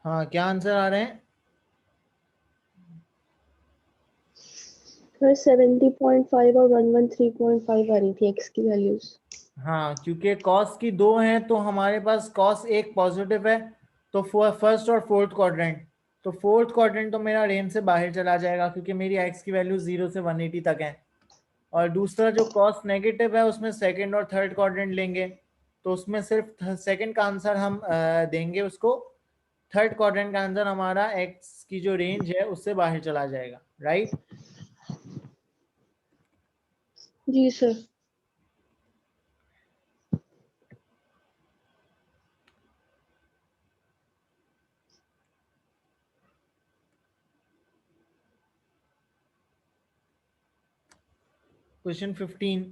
हाँ, क्या आंसर आ रहे हैं? सर 70.5 और 113.5 आ रही थी एक्स की वैल्यूज। हाँ, क्योंकि कॉस की दो हैं तो हमारे पास कॉस एक पॉजिटिव है, तो फर्स्ट और फोर्थ क्वाड्रेंट, तो फोर्थ क्वाड्रेंट तो मेरा रेंज से बाहर चला जाएगा क्योंकि मेरी एक्स की वैल्यू 0 से 180 तक है। और दूसरा जो कॉस नेगेटिव है उसमें सेकंड और थर्ड क्वाड्रेंट लेंगे, तो उसमें सिर्फ सेकंड का आंसर हम देंगे उसको। थर्ड क्वाड्रेंट का आंसर हमारा एक्स की जो रेंज है उससे बाहर चला जाएगा, राइट? जी sir. Question 15,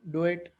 do it.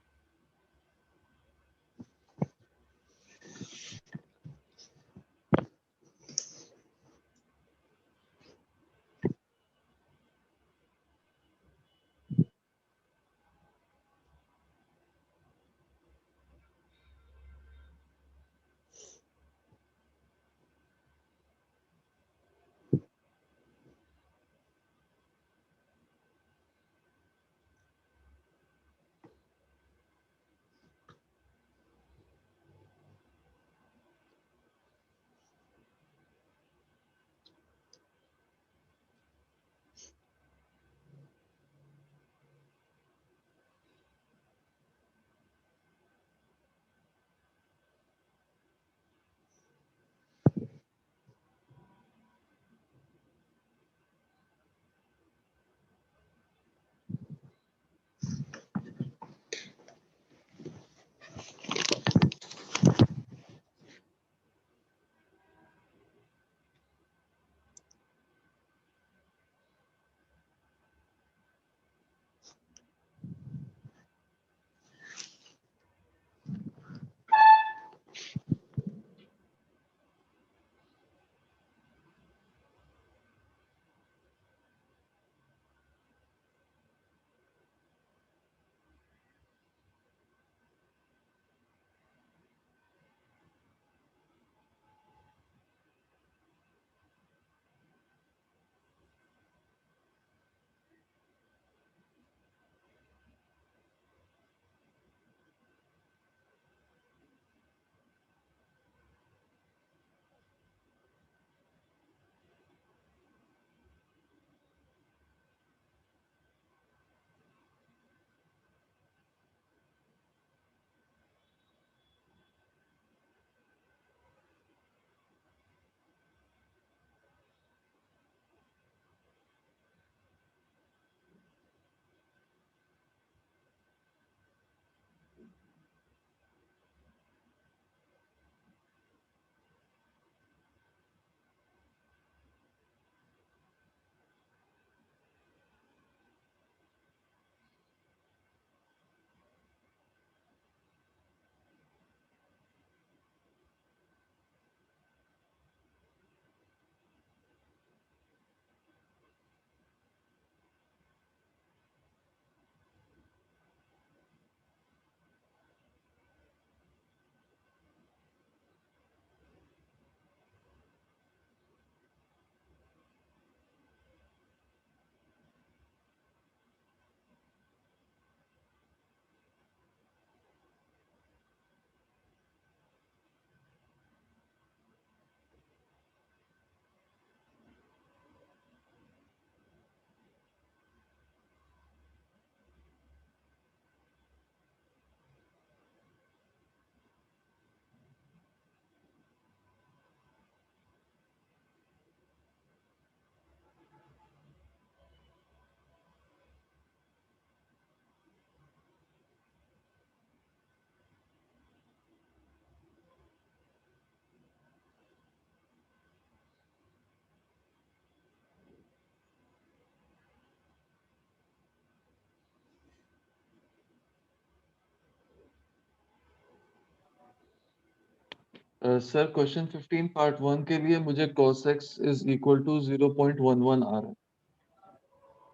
Sir question 15 part 1 के लिए मुझे cos x is equal to 0.11 आ रहा है।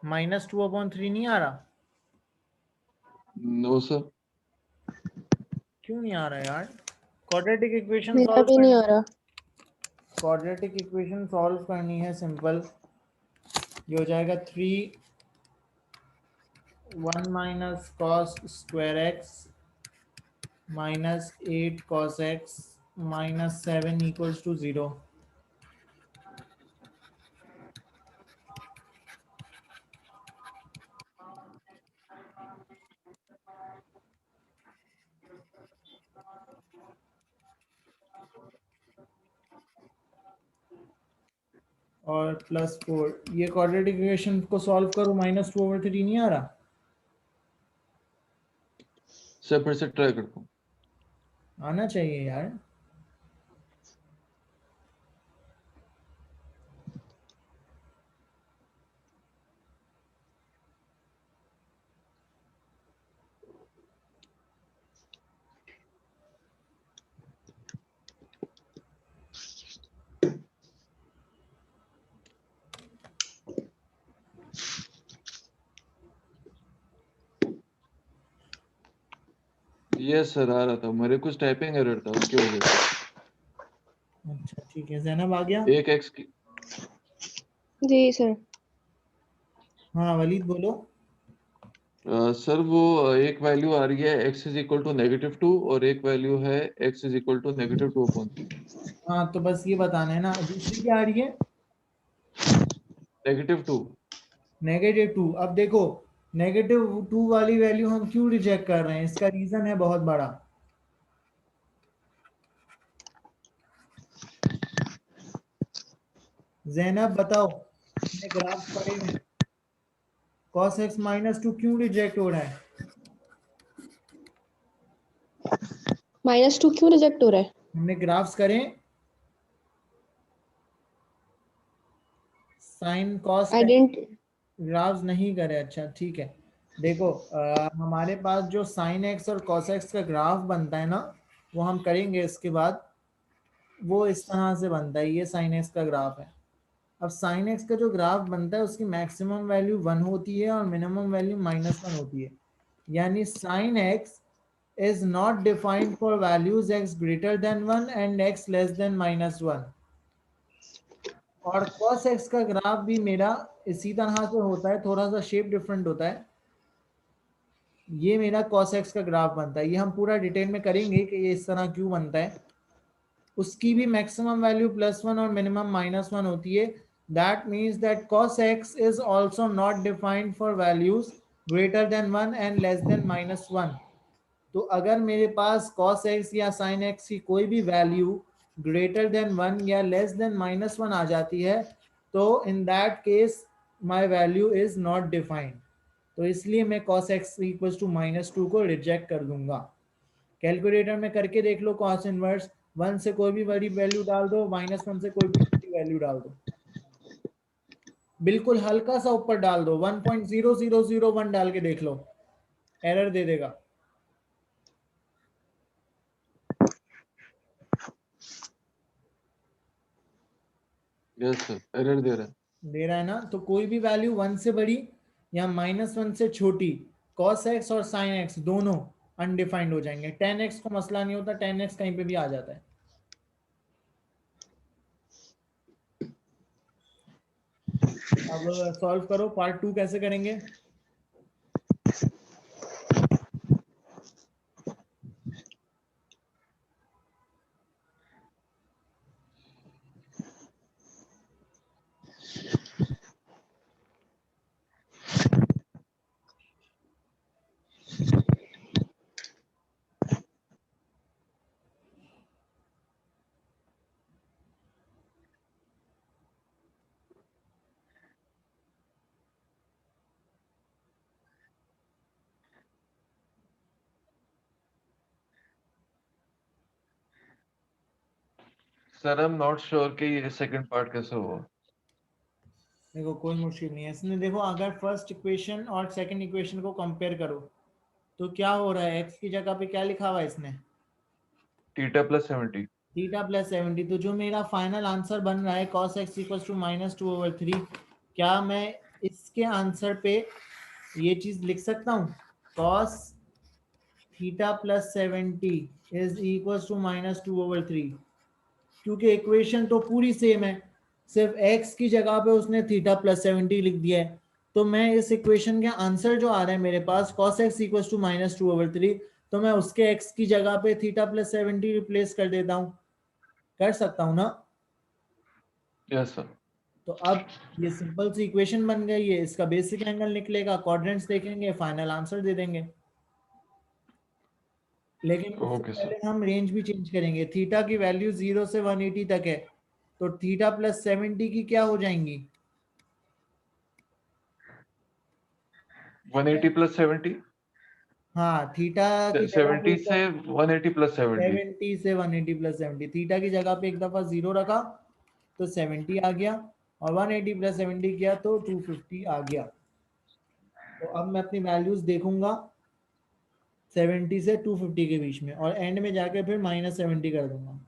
-2/3 नहीं आ रहा? No sir. क्यों नहीं आ रहा यार? क्वाड्रेटिक इक्वेशन मेरा सॉल्व भी नहीं करना। आ रहा। क्वाड्रेटिक इक्वेशन सॉल्व करनी है सिंपल। ये हो जाएगा 3 1 minus cos square x minus 8 cos x minus 7 equals to 0। और प्लस 4 ये क्वाड्रेटिक इक्वेशन को सॉल्व करो, -2/3 नहीं आ रहा। सर फिर से ट्राई करता हूँ। आना चाहिए यार। ये सर आ रहा था, मेरे कुछ टाइपिंग एरर था उसकी वजह से। अच्छा ठीक है, जैनब आ गया। एक एक्स की जी सर। हाँ वलीद बोलो। सर वो एक वैल्यू आ रही है x इज इक्वल टू -2 और एक वैल्यू है x इज इक्वल टू -2/3। हाँ तो बस ये बताना है ना, दूसरी क्या आ रही है? -2। -2। अब देखो, -2 वाली वैल्यू हम क्यों रिजेक्ट कर रहे हैं, इसका रीजन है बहुत बड़ा। जैनब बताओ, तुमने ग्राफ पढ़े हैं, cos x -2 क्यों रिजेक्ट हो रहा है? -2 क्यों रिजेक्ट हो रहा है? हमने ग्राफ्स करें, साइन कॉस आई डेंट। ग्राफ्स नहीं करे। अच्छा ठीक है। देखो हमारे पास जो साइन एक्स और कॉस एक्स का ग्राफ बनता है ना, वो हम करेंगे इसके बाद। वो इस तरह से बनता है, ये साइन एक्स का ग्राफ है। अब साइन एक्स का जो ग्राफ बनता है उसकी मैक्सिमम वैल्यू 1 होती है और मिनिमम वैल्यू -1 होती है। यानी sine x is not defined for values x greater than 1 and x less than -1। और cos x का ग्राफ भी मेरा इसी तरह से होता है, थोड़ा सा शेप डिफरेंट होता है। ये मेरा cos x का ग्राफ बनता है, ये हम पूरा डिटेल में करेंगे कि ये इस तरह क्यों बनता है। उसकी भी मैक्सिमम वैल्यू +1 और मिनिमम -1 होती है। That means that cos x is also not defined for values greater than 1 and less than -1। तो अगर मेरे पास cos x या sin x की कोई भी वैल्यू ग्रेटर देन 1 या लेस देन -1 आ जाती है, तो in that case my value is not defined. तो इसलिए मैं cos x इक्वल्स टू -2 को रिजेक्ट कर दूंगा। कैलकुलेटर में करके देख लो, cos इनवर्स 1 से कोई भी बड़ी वैल्यू डाल दो, -1 से कोई भी छोटी वैल्यू डाल दो, बिल्कुल हल्का सा ऊपर डाल दो, 1.0001 डाल के देख लो, एरर दे देगा। यस सर, एरर दे रहा है। दे रहा है ना। तो कोई भी वैल्यू 1 से बड़ी या -1 से छोटी, cos x और sin x दोनों अनडिफाइंड हो जाएंगे। tan x को मसला नहीं होता, tan x कहीं पे भी आ जाता है। अब सॉल्व करो, पार्ट 2 कैसे करेंगे? Sir I am not sure कि ये सेकंड पार्ट कैसे हुआ। देखो कोई मुश्किल नहीं है इसमें। देखो अगर फर्स्ट इक्वेशन और सेकंड इक्वेशन को कंपेयर करो तो क्या हो रहा है, x की जगह पे क्या लिखा हुआ है इसने? θ+70। θ+70। तो जो मेरा फाइनल आंसर बन रहा है cos x इक्वल्स टू -2/3, क्या मैं इसके आंसर पे ये चीज लिख सकता हूँ? cos θ+70 is equals to -2/3। क्योंकि इक्वेशन तो पूरी सेम है, सिर्फ x की जगह पे उसने थीटा प्लस 70 लिख दिया है। तो मैं इस इक्वेशन के आंसर जो आ रहा है मेरे पास cos x इक्वल्स टू -2/3, तो मैं उसके x की जगह पे थीटा प्लस 70 रिप्लेस कर देता हूँ, कर सकता हूँ ना। Yes sir. तो अब ये सिंपल सी इक्वेशन बन गई है, इसका बेसिक एंगल निकलेगा, क्वाड्रेंट्स देखेंगे, फाइनल आंसर दे देंगे। लेकिन उससे ओके सर। पहले हम रेंज भी चेंज करेंगे। थीटा की वैल्यू 0 से 180 तक है, तो थीटा प्लस 70 की क्या हो जाएंगी? 180 प्लस 70, हाँ, थीटा की जगह पे 70 से 180 प्लस 70। 70 से 180 प्लस 70, थीटा की जगह पे एक दफा 0 रखा तो 70 आ गया, और 180 प्लस 70 किया तो 250 आ गया। तो अब मैं अपनी वैल्यूज देखूंगा 70 से 250 के बीच में, और एंड में जाके फिर -70 कर दूंगा।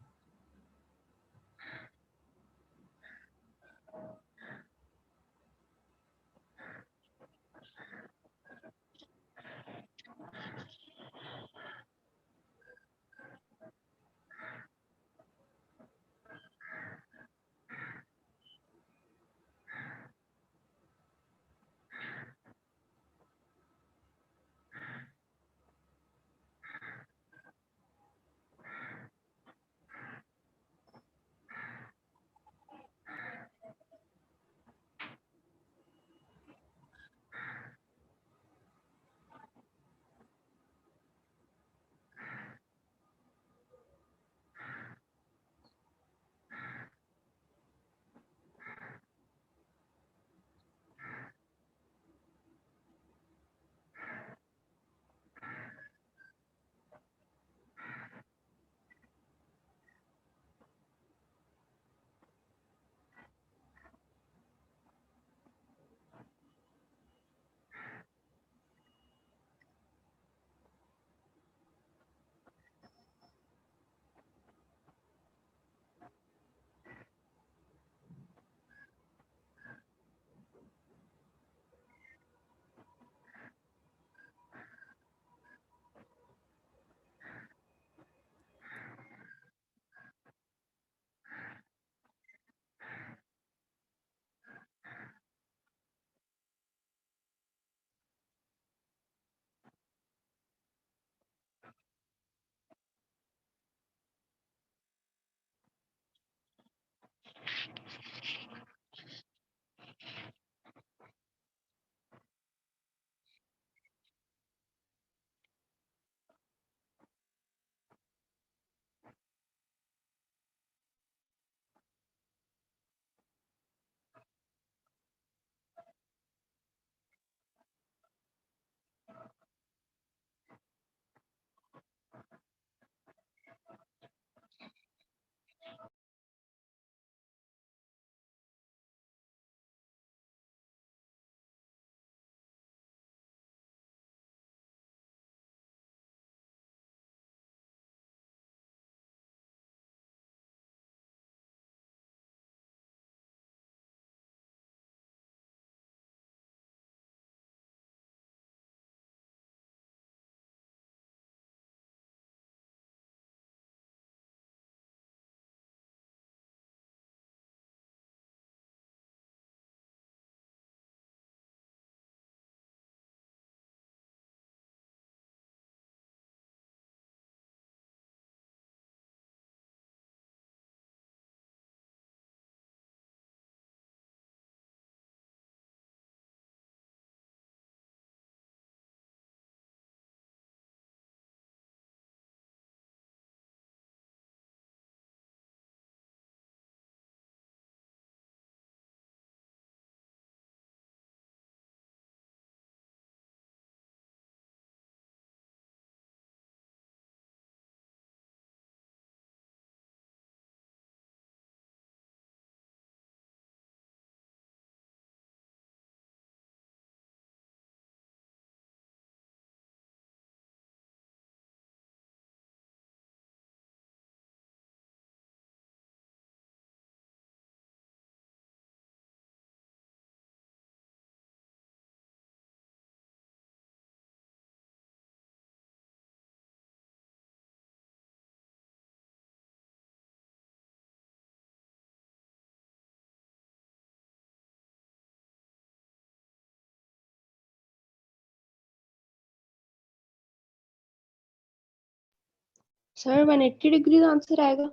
सर 180 डिग्री आंसर आएगा।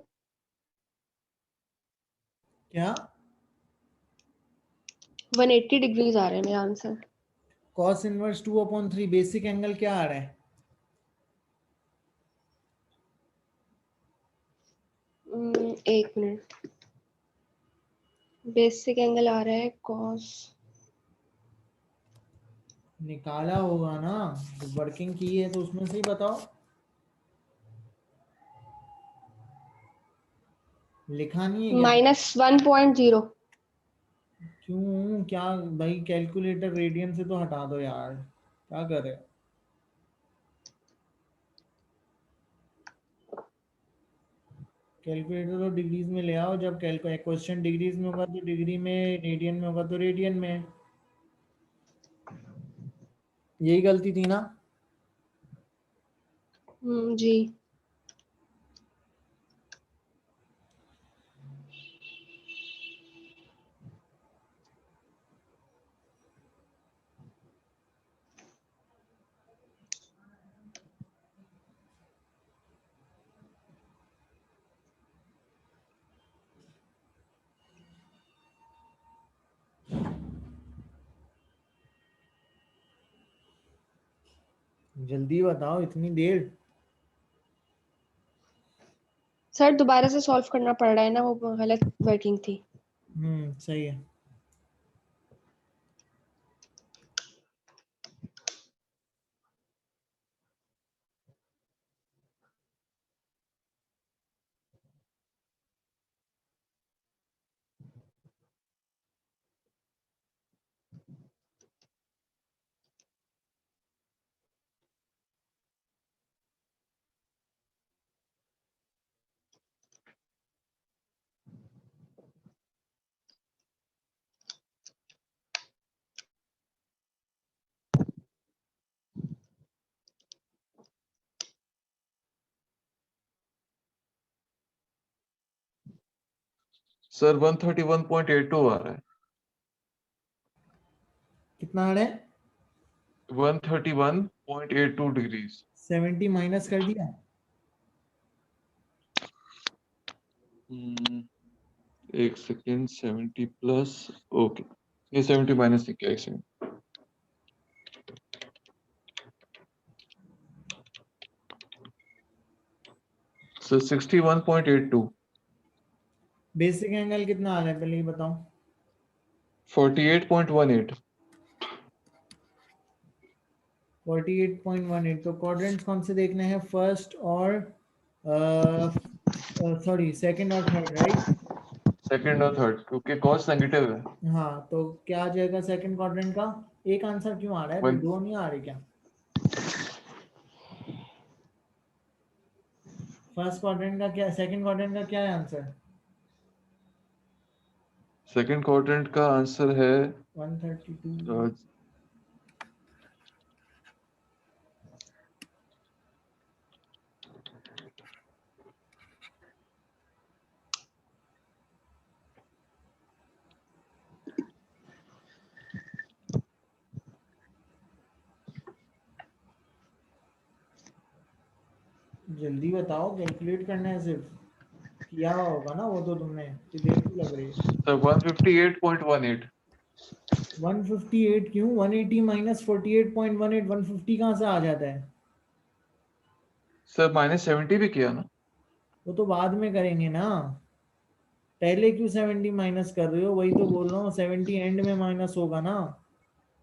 क्या 180 डिग्रीज आ रहे हैं मेरा answer. cos inverse 2/3 basic angle क्या आ रहा है? एक मिनट, बेसिक एंगल आ रहा है cos। निकाला होगा ना, वर्किंग की है तो उसमें से ही बताओ। लिखा नहीं है क्या? -1.0। क्यों, क्या भाई, कैलकुलेटर रेडियन से तो हटा दो यार, क्या कर रहे हो? कैलकुलेटर तो डिग्रीज में ले आओ, जब क्वेश्चन डिग्रीज में होगा तो डिग्री में, रेडियन में होगा तो रेडियन में। यही गलती थी ना? जी। जल्दी बताओ, इतनी देर? सर दोबारा से सॉल्व करना पड़ रहा है ना, वो गलत वर्किंग थी। सही है। सर 131.82 आ रहा है। कितना आ रहा है? 131.82 डिग्रीज। 70 माइनस कर दिया? एक सेकेंड, 70 प्लस, ओके, ये 70 माइनस क्या, एक सेकेंड। सर 61.82। बेसिक एंगल कितना आ रहा है पहले ही बताओ। 48.18। 48.18। तो क्वाड्रेंट्स कौन से देखने हैं? फर्स्ट और सॉरी, सेकंड और थर्ड, राइट? सेकंड और थर्ड, क्योंकि कॉस नेगेटिव है। हाँ, तो क्या आ जाएगा सेकंड क्वाड्रेंट का? एक आंसर क्यों आ रहा है भाई, दो नहीं आ रहे क्या? फर्स्ट क्वाड्रेंट का क्या, सेकंड क्वाड्रेंट का क्या है आंसर? सेकंड क्वाड्रेंट का आंसर है 132। जल्दी बताओ, कैलकुलेट करना है सिर्फ। किया होगा ना वो तो तुमने, कि देर क्यों लग रही है? सर 158.18। 158 क्यों? 180 माइनस 48.18, 150 कहाँ से आ जाता है? सर -70 भी किया ना। वो तो बाद में करेंगे ना, पहले क्यों 70 माइनस कर रहे हो? वही तो बोल रहा हूँ, 70 एंड में माइनस होगा ना,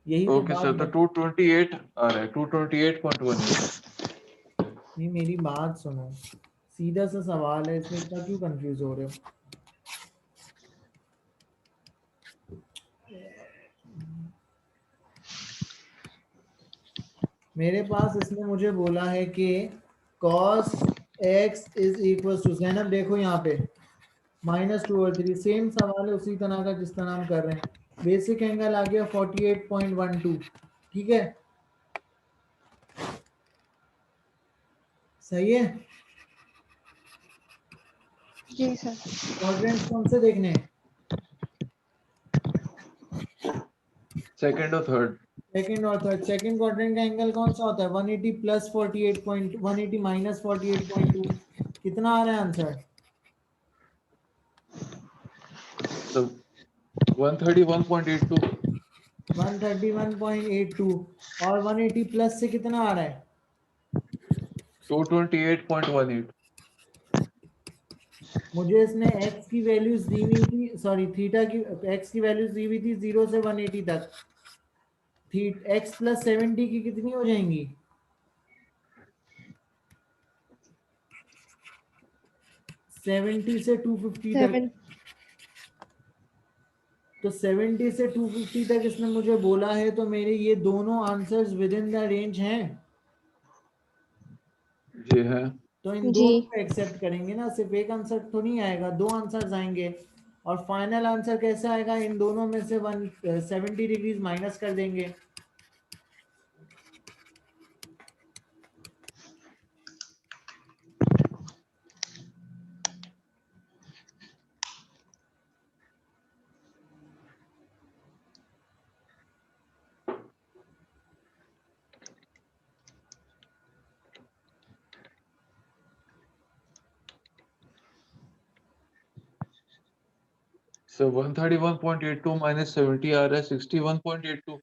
यही तो ओके बात सर, तो बत... 228 आ रहा है, 228.18। नहीं, मेरी बात सुनो, सीधा सा सवाल है, इसमें इतना क्यों कंफ्यूज हो रहे हो? मेरे पास इसने मुझे बोला है कि cos x is equal to, Zainab देखो यहाँ पे, -2/3। सेम सवाल है उसी तरह का जिस तरह हम कर रहे हैं। बेसिक एंगल आ गया 48.12, ठीक है? सही है। जी सर। क्वाड्रेंट्स कौन से देखने हैं? सेकंड और थर्ड। सेकंड और थर्ड। सेकंड क्वाड्रेंट का एंगल कौन सा होता है? 180 प्लस 48 पॉइंट, 180 माइनस 48.2। कितना आ रहा है आंसर? तो 131.82 131.82 और 180 प्लस से कितना आ रहा है? 228.18 मुझे इसने x की वैल्यूज दी हुई थी, सॉरी थीटा की x की वैल्यूज दी हुई थी 0 से 180 तक। x प्लस 70 की कितनी हो जाएंगी? 70 से 250 तक। 7 तो 70 से 250 तक इसने मुझे बोला है, तो मेरे ये दोनों answers with in the range हैं। जी है। तो इन जी दोनों को एक्सेप्ट करेंगे ना, सिर्फ एक आंसर तो नहीं आएगा, दो आंसर्स आएंगे। और फाइनल आंसर कैसे आएगा? इन दोनों में से 170 डिग्रीज माइनस कर देंगे। So 131.82 minus 70 आ रहा है 61.82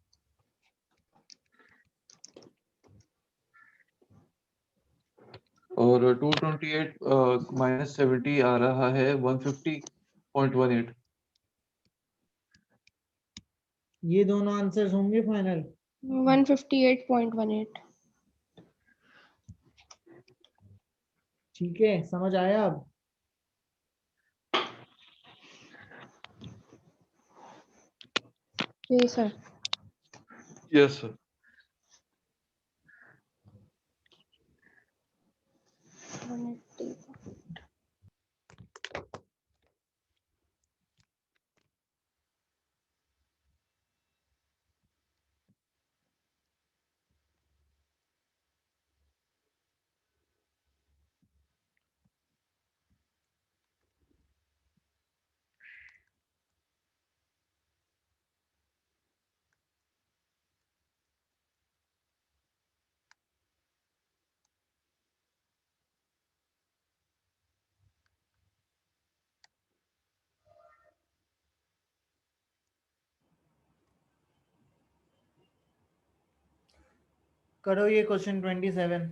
और 228 minus 70 आ रहा है 150.18। ये दोनों आंसर्स होंगे फाइनल। 158.18। ठीक है, समझ आया अब? जी सर। Yes sir. 180। करो ये क्वेश्चन 27।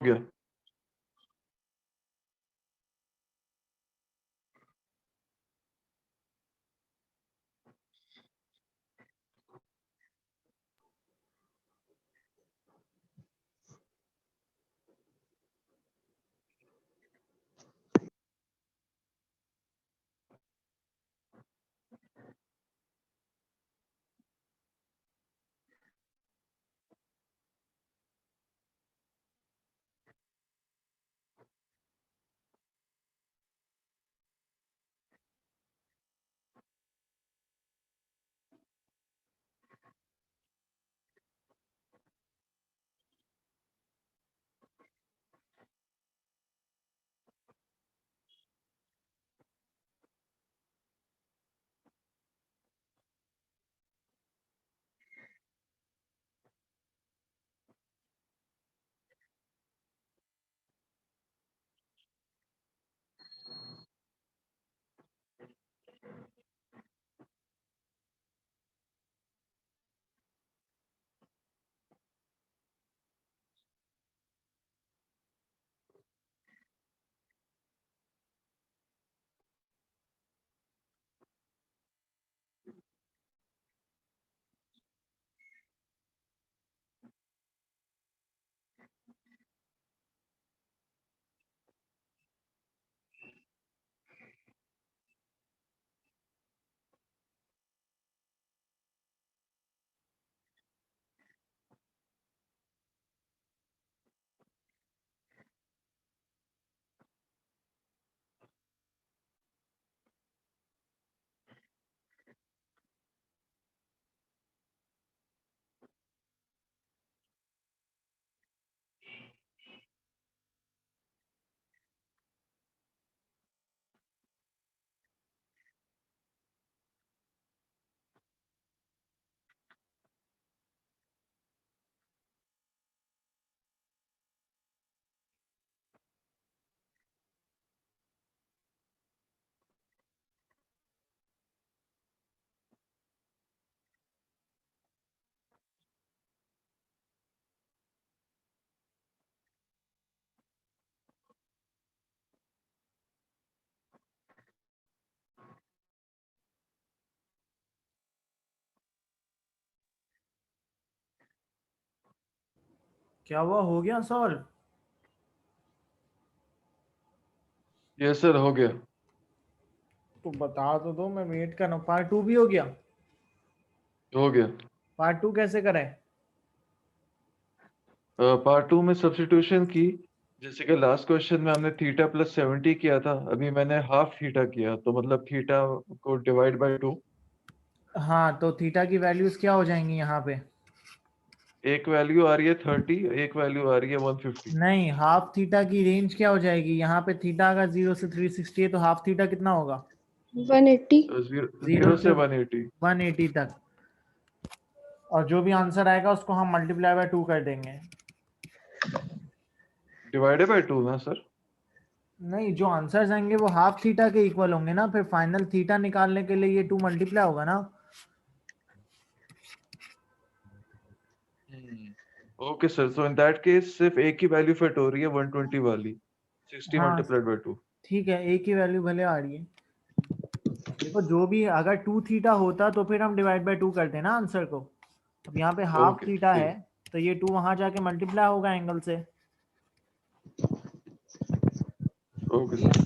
गया। क्या हुआ, हो गया सॉल्व? यस सर, हो गया। तो बता तो दो, मैं वेट कर रहा हूँ। पार्ट 2 भी हो गया? हो गया। पार्ट 2 कैसे करें? पार्ट 2 में सब्स्टिट्यूशन की, जैसे कि लास्ट क्वेश्चन में हमने थीटा प्लस 70 किया था, अभी मैंने हाफ थीटा किया, तो मतलब थीटा को डिवाइड बाय 2। हाँ, तो थीटा की वैल्यूज क्या हो जाएंगी यहाँ पे? एक वैल्यू आ रही है 30, एक वैल्यू आ रही है 150। नहीं, हाफ थीटा की रेंज क्या हो जाएगी? यहाँ पे थीटा अगर 0 से 360 है तो हाफ थीटा कितना होगा? 180। 0 0 से से 180। 180 तक। और जो भी आंसर आएगा उसको हम मल्टीप्लाई बाय 2 कर देंगे। डिवाइडेड बाय 2 ना सर? नहीं, जो आंसर्स आएंगे वो हाफ थीटा के इक्वल होंगे ना, फिर फाइनल थीटा निकालने के लिए ये 2 मल्टीप्लाई होगा ना। Okay sir, so in that case सिर्फ एक ही वैल्यू फिट हो रही है, 120 वाली, 60 हाँ मल्टीप्लाइड बाय 2। ठीक है, एक ही वैल्यू भले आ रही है। देखो, जो भी अगर 2 थीटा होता तो फिर हम डिवाइड बाय 2 करते ना आंसर को। अब यहाँ पे हाफ ओके थीटा है, ठीक। तो ये 2 वहां जाके मल्टीप्लाई होगा एंगल से। Okay sir.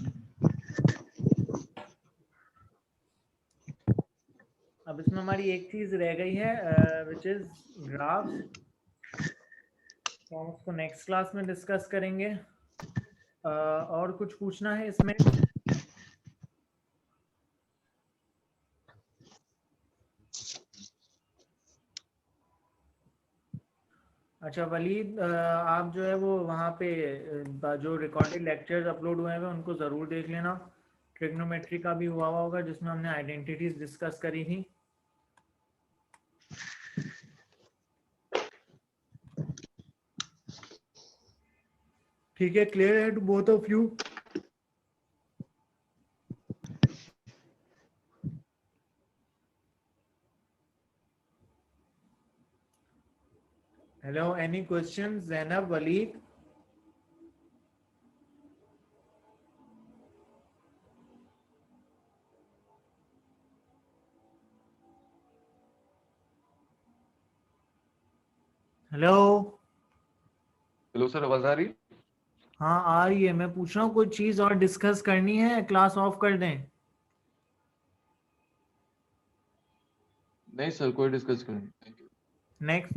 अब इसमें हमारी एक चीज रह गई है, विच इज ग्राफ्स। तो हम उसको नेक्स्ट क्लास में डिस्कस करेंगे। और कुछ पूछना है इसमें? अच्छा वलीद, आप जो है वो वहाँ पे जो रिकॉर्डेड लेक्चर्स अपलोड हुए हैं उनको ज़रूर देख लेना। ट्रिग्नोमेट्री का भी हुआ होगा जिसमें हमने आइडेंटिटीज डिस्कस करी थी। ठीक है, क्लियर है to both of you? Hello, any question? Zainab, Walid? Hello. Hello sir, आवाज आ रही? हाँ आ रही है, मैं पूछ रहा हूँ कोई चीज और डिस्कस करनी है, क्लास ऑफ कर दें? नहीं सर, कोई डिस्कस करनी। Thank you. नेक्स्ट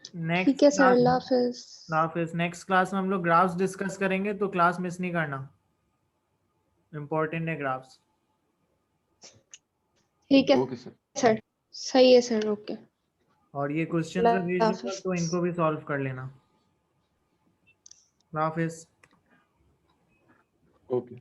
ठीक नेक्स्ट है सर, क्लास, अल्लाह हाफिज। हाफिज। नेक्स्ट क्लास में हम लोग ग्राफ्स डिस्कस करेंगे, तो क्लास मिस नहीं करना, इम्पोर्टेंट है ग्राफ्स। ठीक है ओके सर। सर, सही है सर, ओके। और ये क्वेश्चन अल्लाह मैं भेज दूंगा हाफिज। तो इनको भी सॉल्व कर लेना। हाफिज। ओके।